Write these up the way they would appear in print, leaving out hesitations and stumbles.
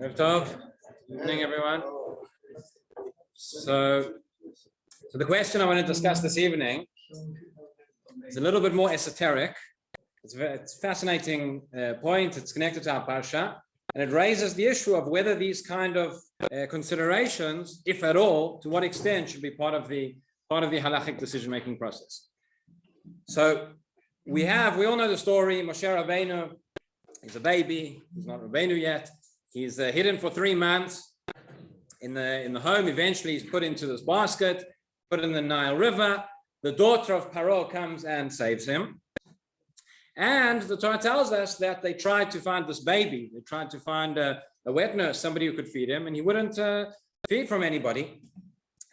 Good evening, everyone. So the question I want to discuss this evening is a little bit more esoteric. It's a fascinating point. It's connected to our parsha, and it raises the issue of whether these kind of considerations, if at all, to what extent should be part of the halachic decision-making process. So we all know the story. Moshe Rabbeinu, he's a baby. He's not Rabbeinu yet. He's hidden for 3 months in the home. Eventually, he's put into this basket, put in the Nile River. The daughter of Paro comes and saves him. And the Torah tells us that they tried to find this baby. They tried to find a wet nurse, somebody who could feed him, and he wouldn't feed from anybody.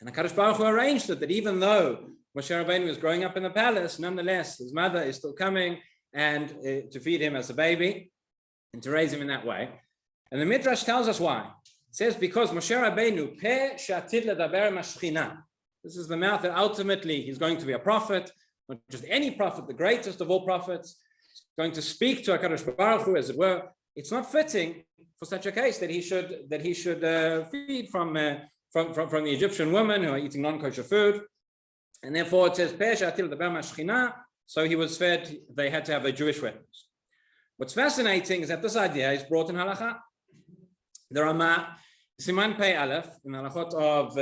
And HaKadosh Baruch Hu arranged it that even though Moshe Rabbeinu was growing up in the palace, nonetheless, his mother is still coming and to feed him as a baby and to raise him in that way. And the Midrash tells us why. It says because Moshe Rabbeinu peh she'atid ledaber mashchina. This is the mouth that ultimately he's going to be a prophet, not just any prophet, the greatest of all prophets. He's going to speak to HaKadosh Baruch Hu, as it were. It's not fitting for such a case that he should feed from the Egyptian women who are eating non-kosher food, and therefore it says peh she'atid ledaber mashchina. So he was fed. They had to have a Jewish witness. What's fascinating is that this idea is brought in halacha. The Rama, Siman Pei Aleph, in the halachot of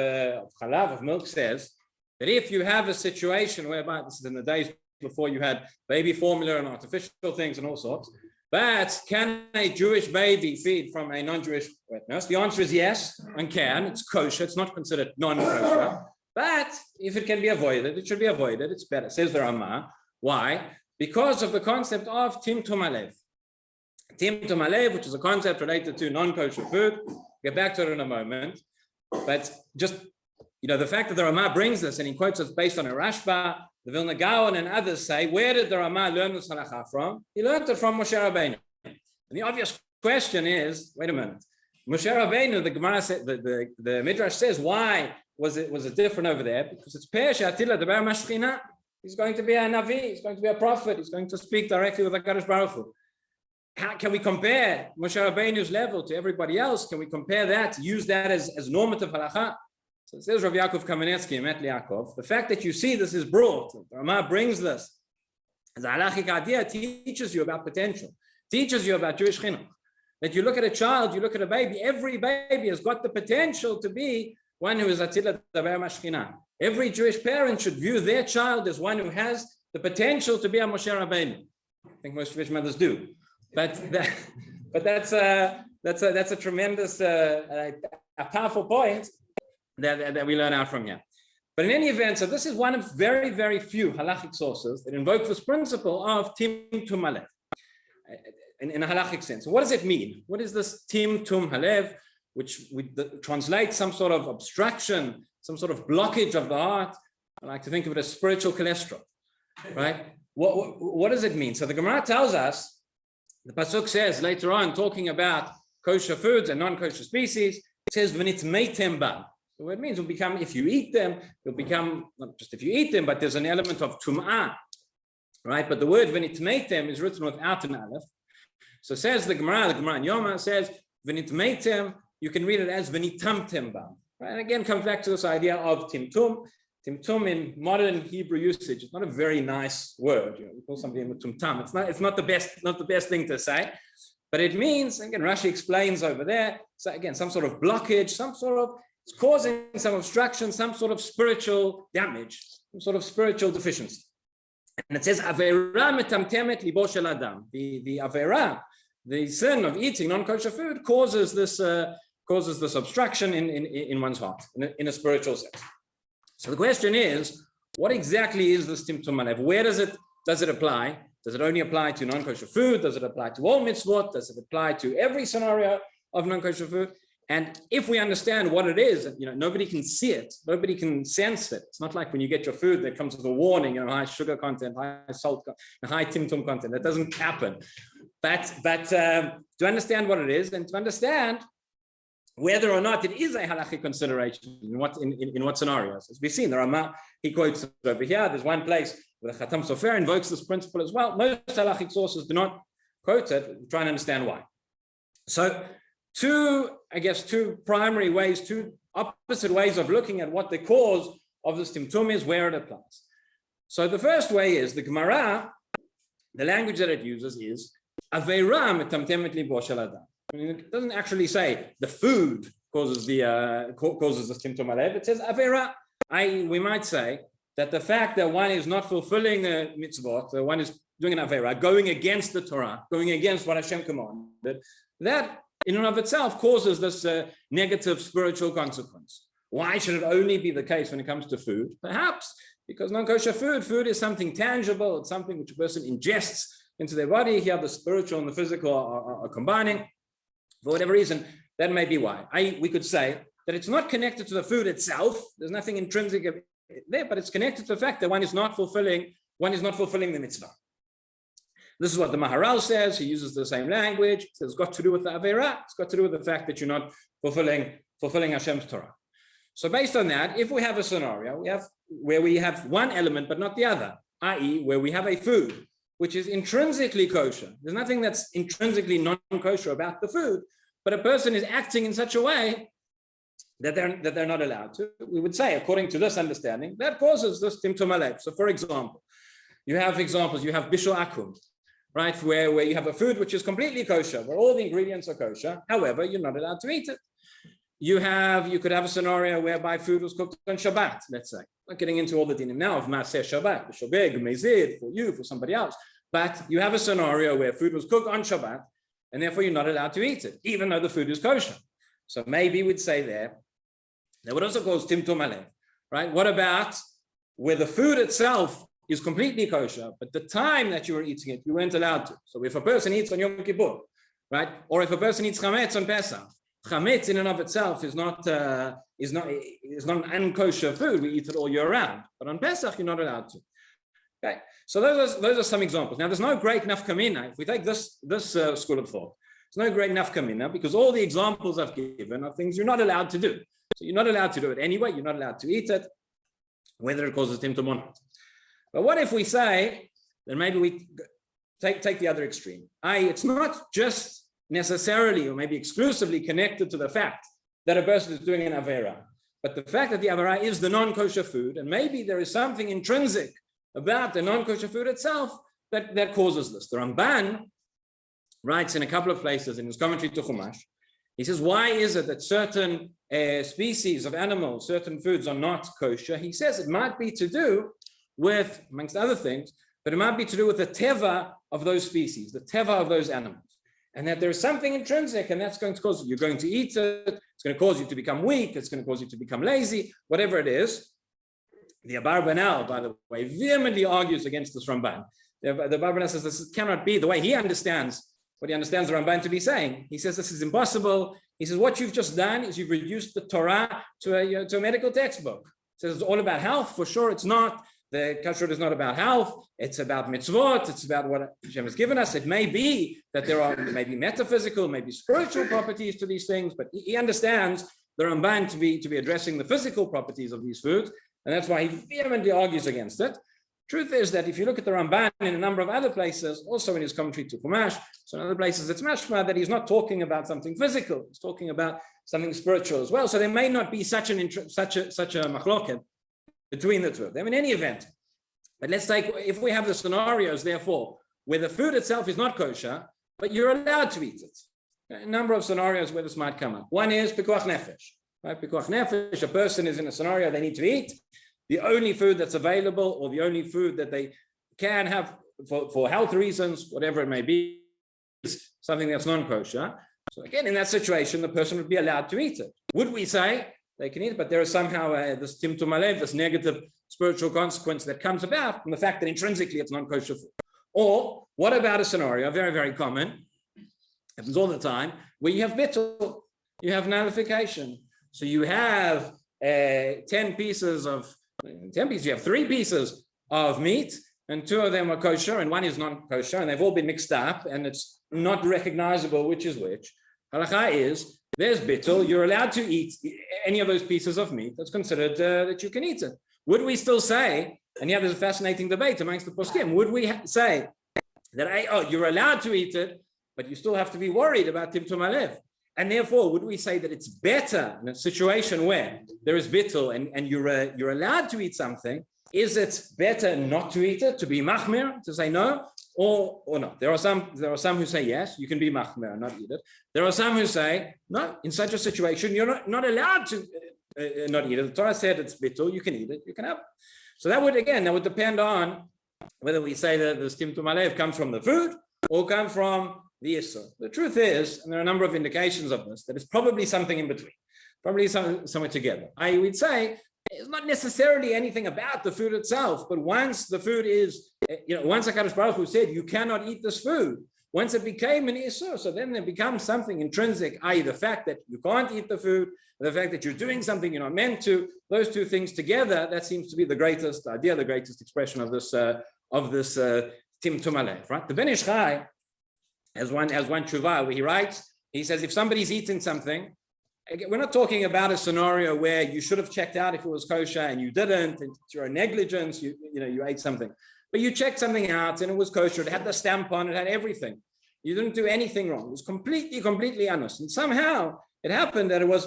Chalav, of milk, says that if you have a situation whereby, this is in the days before you had baby formula and artificial things and all sorts, but can a Jewish baby feed from a non-Jewish witness? The answer is yes, and can. It's kosher. It's not considered non-kosher. But if it can be avoided, it should be avoided. It's better, says the Rama. Why? Because of the concept of Timtum Halev. Timtum Halev, which is a concept related to non-kosher food. We'll get back to it in a moment. But just, the fact that the Rama brings this and he quotes it based on a Rashba, the Vilna Gaon and others say, where did the Rama learn this halacha from? He learned it from Moshe Rabbeinu. And the obvious question is, wait a minute, Moshe Rabbeinu, the Gemara said, the Midrash says, why was it different over there? Because it's peh she'atid ledaber mashchina. He's going to be a Navi, he's going to be a prophet, he's going to speak directly with HaKadosh Baruch Hu. How can we compare Moshe Rabbeinu's level to everybody else? Can we compare that, use that as normative halacha? So it says Rav Yaakov Kamenetsky, Emet Yaakov, the fact that you see this is brought, the Rama brings this, as a halachic idea, teaches you about potential, teaches you about Jewish chinuch. That you look at a child, you look at a baby, every baby has got the potential to be one who is atid ledaber mashchina. Every Jewish parent should view their child as one who has the potential to be a Moshe Rabbeinu. I think most Jewish mothers do, but that's a tremendous, a powerful point that we learn out from here. But in any event, so this is one of very, very few halachic sources that invoke this principle of Timtum Halev in a halachic sense. So what does it mean? What is this Timtum Halev, which we translate some sort of obstruction, some sort of blockage of the heart? I like to think of it as spiritual cholesterol, right? What does it mean? So the Gemara tells us, the Pasuk says later on, talking about kosher foods and non-kosher species, it says, v'nitmeitem bam. So it means will become, if you eat them, you'll become, not just if you eat them, but there's an element of tum'ah, right? But the word v'nitmeitem is written without an aleph. So says the Gemara in Yoma says, v'nitmeitem, you can read it as v'nitamtem bam. Right? And again, comes back to this idea of timtum. Timtum in modern Hebrew usage, it's not a very nice word. We call something tumtam. It's not the best thing to say, but it means, again, Rashi explains over there. So again, some sort of blockage, it's causing some obstruction, some sort of spiritual damage, some sort of spiritual deficiency. And it says avera metamtemet libo shel adam. The avera, the sin of eating non-kosher food, causes this obstruction in one's heart, in a spiritual sense. So the question is, what exactly is this Timtum Halev? Where does it apply? Does it only apply to non-kosher food? Does it apply to all mitzvot? Does it apply to every scenario of non-kosher food? And if we understand what it is, nobody can see it, nobody can sense it. It's not like when you get your food that comes with a warning, high sugar content, high salt, high timtum content. That doesn't happen. But to understand what it is and to understand whether or not it is a halachic consideration in what scenarios. As we've seen, the Rama, he quotes it over here. There's one place where the Chatam Sofer invokes this principle as well. Most halachic sources do not quote it. We're trying to understand why. So two primary ways, two opposite ways of looking at what the cause of this timtum is, where it applies. So the first way is the Gemara, the language that it uses is Aveira metamtemet libo shel adam. It doesn't actually say the food causes the Timtum Halev. It says Aveira. We might say that the fact that one is not fulfilling the mitzvot, that one is doing an Aveira, going against the Torah, going against what Hashem commanded, that in and of itself causes this negative spiritual consequence. Why should it only be the case when it comes to food? Perhaps because non-kosher food is something tangible. It's something which a person ingests into their body. Here the spiritual and the physical are combining. For whatever reason, that may be why. We could say that it's not connected to the food itself. There's nothing intrinsic there, but it's connected to the fact that one is not fulfilling the mitzvah. This is what the Maharal says. He uses the same language. It says it's got to do with the Aveira. It's got to do with the fact that you're not fulfilling Hashem's Torah. So based on that, if we have a scenario, where we have one element but not the other, i.e. where we have a food which is intrinsically kosher. There's nothing that's intrinsically non-kosher about the food, but a person is acting in such a way that they're not allowed to. We would say, according to this understanding, that causes this Timtum Halev. So for example, you have Bishul Akum, right, where you have a food which is completely kosher, where all the ingredients are kosher, however, you're not allowed to eat it. You could have a scenario whereby food was cooked on Shabbat, let's say. Not getting into all the dinim now of Maaseh Shabbat, Shobeg, Mezid, for you, for somebody else. But you have a scenario where food was cooked on Shabbat, and therefore you're not allowed to eat it, even though the food is kosher. So maybe we'd say there, that would also cause Timtum Halev, right? What about where the food itself is completely kosher, but the time that you were eating it, you weren't allowed to. So if a person eats on Yom Kippur, right? Or if a person eats chametz on Pesach, chametz in and of itself is not an unkosher food. We eat it all year round, but on Pesach you're not allowed to. Okay, so those are some examples. Now there's no great nafkamina. If we take this school of thought, there's no great nafkamina because all the examples I've given are things you're not allowed to do. So you're not allowed to do it anyway. You're not allowed to eat it, whether it causes timtum or not. But what if we say then maybe we take the other extreme? It's not just necessarily or maybe exclusively connected to the fact that a person is doing an Aveira, but the fact that the Aveira is the non-kosher food, and maybe there is something intrinsic about the non-kosher food itself that causes this. The Ramban writes in a couple of places in his commentary to Chumash, he says, why is it that certain species of animals, certain foods are not kosher? He says it might be to do with, amongst other things, but it might be to do with the teva of those species, the teva of those animals. And that there is something intrinsic, and that's going to cause you're going to eat it, it's going to cause you to become weak, it's going to cause you to become lazy, whatever it is. The Abarbanel, by the way, vehemently argues against this Ramban. The Abarbanel says this cannot be the way he understands what he understands the Ramban to be saying. He says this is impossible. He says what you've just done is you've reduced the Torah to a medical textbook. He says it's all about health. For sure, it's not. The kashrut is not about health. It's about mitzvot. It's about what Hashem has given us. It may be that there are maybe metaphysical, maybe spiritual properties to these things, but he understands the Ramban to be addressing the physical properties of these foods, and that's why he vehemently argues against it. Truth is that if you look at the Ramban in a number of other places, also in his commentary to Chumash, so in other places it's mashma that he's not talking about something physical, he's talking about something spiritual as well. So there may not be such a machloket between the two of them in any event. But let's take, if we have the scenarios, therefore, where the food itself is not kosher, but you're allowed to eat it. A number of scenarios where this might come up. One is pikuach nefesh. Right? Pikuach nefesh, a person is in a scenario they need to eat. The only food that's available, or the only food that they can have for health reasons, whatever it may be, is something that's non-kosher. So again, in that situation, the person would be allowed to eat it. Would we say they can eat it, but there is somehow this Timtum Halev, this negative spiritual consequence that comes about from the fact that intrinsically it's non-kosher food? Or what about a scenario, very, very common, happens all the time, where you have bittul, you have nullification. So you have 10 pieces, you have 3 pieces of meat, and 2 of them are kosher, and 1 is non-kosher, and they've all been mixed up, and it's not recognizable which is which. Halacha is, there's bittul, you're allowed to eat any of those pieces of meat. That's considered that you can eat it. Would we still say, and yeah, there's a fascinating debate amongst the poskim, would we say that, you're allowed to eat it, but you still have to be worried about Timtum Halev? And therefore, would we say that it's better in a situation where there is bittul and you're allowed to eat something? Is it better not to eat it, to be machmir, to say no, or not? There are some who say yes, you can be machmir and not eat it. There are some who say no. In such a situation, you're not allowed to not eat it. The Torah said it's bittul, you can eat it, you can have it. So that would depend on whether we say that the Timtum Halev comes from the food or come from the Issur. The truth is, and there are a number of indications of this, that it's probably something in between, probably somewhere together. I would say it's not necessarily anything about the food itself, but once the food is, once HaKadosh Baruch Hu said, you cannot eat this food, once it became an Issur, so then it becomes something intrinsic, i.e. the fact that you can't eat the food, the fact that you're doing something you're not meant to, those 2 things together, that seems to be the greatest idea, the greatest expression of this Timtum Halev, right? The Ben Ish Chai has one tshuva where he writes, he says, if somebody's eating something, again, we're not talking about a scenario where you should have checked out if it was kosher and you didn't, and it's your negligence, you ate something, but you checked something out and it was kosher, it had the stamp on, it had everything. You didn't do anything wrong. It was completely honest. And somehow it happened that it was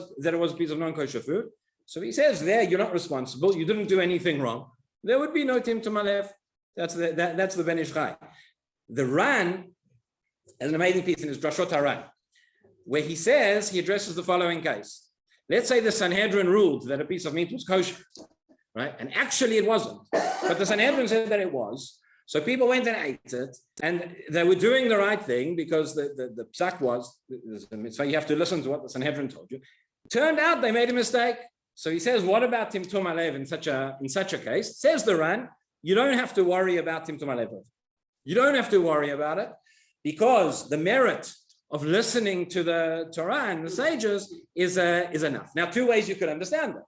a piece of non-kosher food. So he says there, you're not responsible, you didn't do anything wrong. There would be no Timtum Halev. That's the Ben Ish Chai. The Ran has an amazing piece in his Drashot HaRan, where he says, he addresses the following case. Let's say the Sanhedrin ruled that a piece of meat was kosher, right? And actually it wasn't. But the Sanhedrin said that it was. So people went and ate it, and they were doing the right thing because the psak was, so you have to listen to what the Sanhedrin told you. Turned out they made a mistake. So he says, what about Timtum Halev in such a case? Says the Ran, you don't have to worry about Timtum Halev. You don't have to worry about it because the merit of listening to the Torah and the sages is enough. Now, 2 ways you could understand that.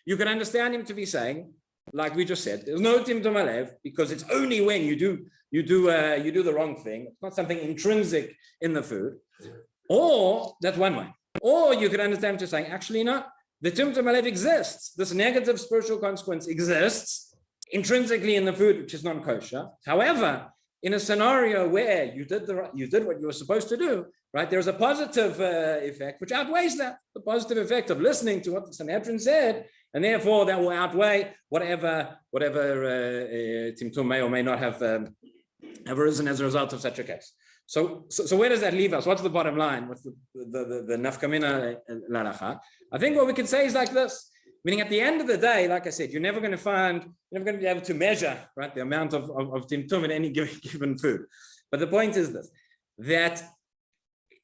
You can understand him to be saying, like we just said, there's no Timtum Halev because it's only when you do the wrong thing. It's not something intrinsic in the food. Or that's one way. Or you could understand him to saying, actually, no, the Timtum Halev exists. This negative spiritual consequence exists intrinsically in the food, which is non-kosher. However, in a scenario where you did what you were supposed to do, right? There's a positive effect which outweighs that, the positive effect of listening to what the Sanhedrin said, and therefore that will outweigh whatever Timtum may or may not have arisen as a result of such a case. So where does that leave us? What's the bottom line? What's the nafkamina l'halacha? I think what we can say is like this. Meaning at the end of the day, like I said, you're never going to be able to measure, right, the amount of timtum in any given food. But the point is this, that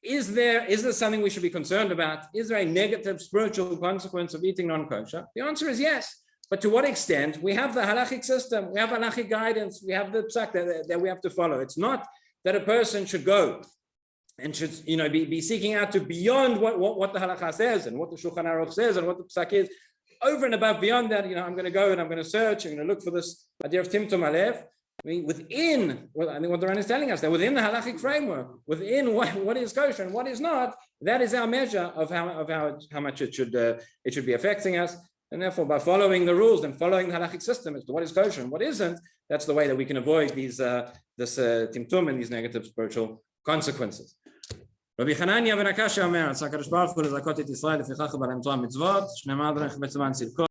is there something we should be concerned about? Is there a negative spiritual consequence of eating non-kosher? The answer is yes. But to what extent? We have the halachic system, we have halachic guidance, we have the psak that we have to follow. It's not that a person should go and should be seeking out to beyond what the halakha says and what the Shulchan Aruch says and what the psak is. Over and above beyond that, I'm going to go and I'm going to search, I'm going to look for this idea of Timtum Halev. I mean, I think what the Ran is telling us, that within the halachic framework, within what is kosher and what is not, that is our measure of how much it should be affecting us. And therefore, by following the rules and following the halachic system as to what is kosher and what isn't, that's the way that we can avoid this Timtum and these negative spiritual consequences. Rabbi Kenigsberg ben Akasha אומר, HaKadosh Baruch Hu לזכות את ישראל לפיכך ובלמתו המצוות, 12 מצוות צדקו